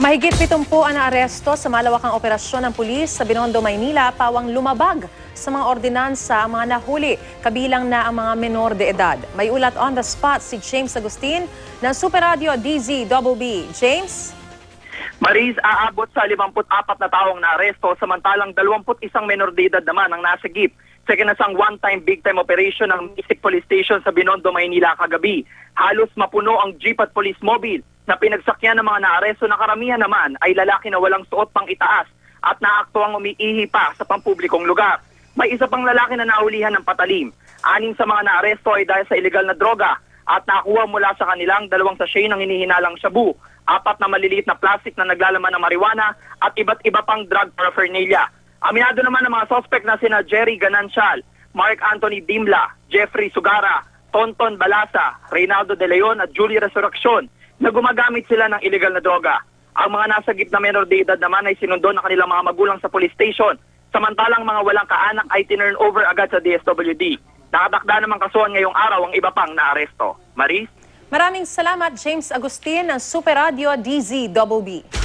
Mahigit 70 ang naaresto sa malawakang operasyon ng pulis sa Binondo, Maynila, pawang lumabag sa mga ordinansa ang mga nahuli, kabilang na ang mga menor de edad. May ulat on the spot si James Agustin ng Super Radio DZBB. James? Maris, aabot sa 54 na taong naaresto, samantalang 21 menor de edad naman ang nasagip sa kinasang one-time big-time operation ng Mystic Police Station sa Binondo, Maynila kagabi. Halos mapuno ang jeep at police mobile na pinagsakyan ng mga naaresto na karamihan naman ay lalaki na walang suot pang itaas at naaktuang umiihi pa sa pampublikong lugar. May isa pang lalaki na naulihan ng patalim. 6 sa mga naaresto ay dahil sa illegal na droga at nakuha mula sa kanilang 2 sachet ng hinihinalang shabu, 4 na maliliit na plastic na naglalaman ng marijuana at iba't iba pang drug paraphernalia. Aminado naman ang mga suspect na sina Jerry Ganancial, Mark Anthony Dimla, Jeffrey Sugara, Tonton Balasa, Reynaldo De Leon at Julie Resurrección na gumagamit sila ng illegal na droga. Ang mga nasagip na menor de edad naman ay sinundo ng kanilang mga magulang sa police station, samantalang mga walang kaanak ay tinurn over agad sa DSWD. Nakatakda naman kasuhan ngayong araw ang iba pang naaresto. Maris? Maraming salamat, James Agustin ng Super Radio DZBB.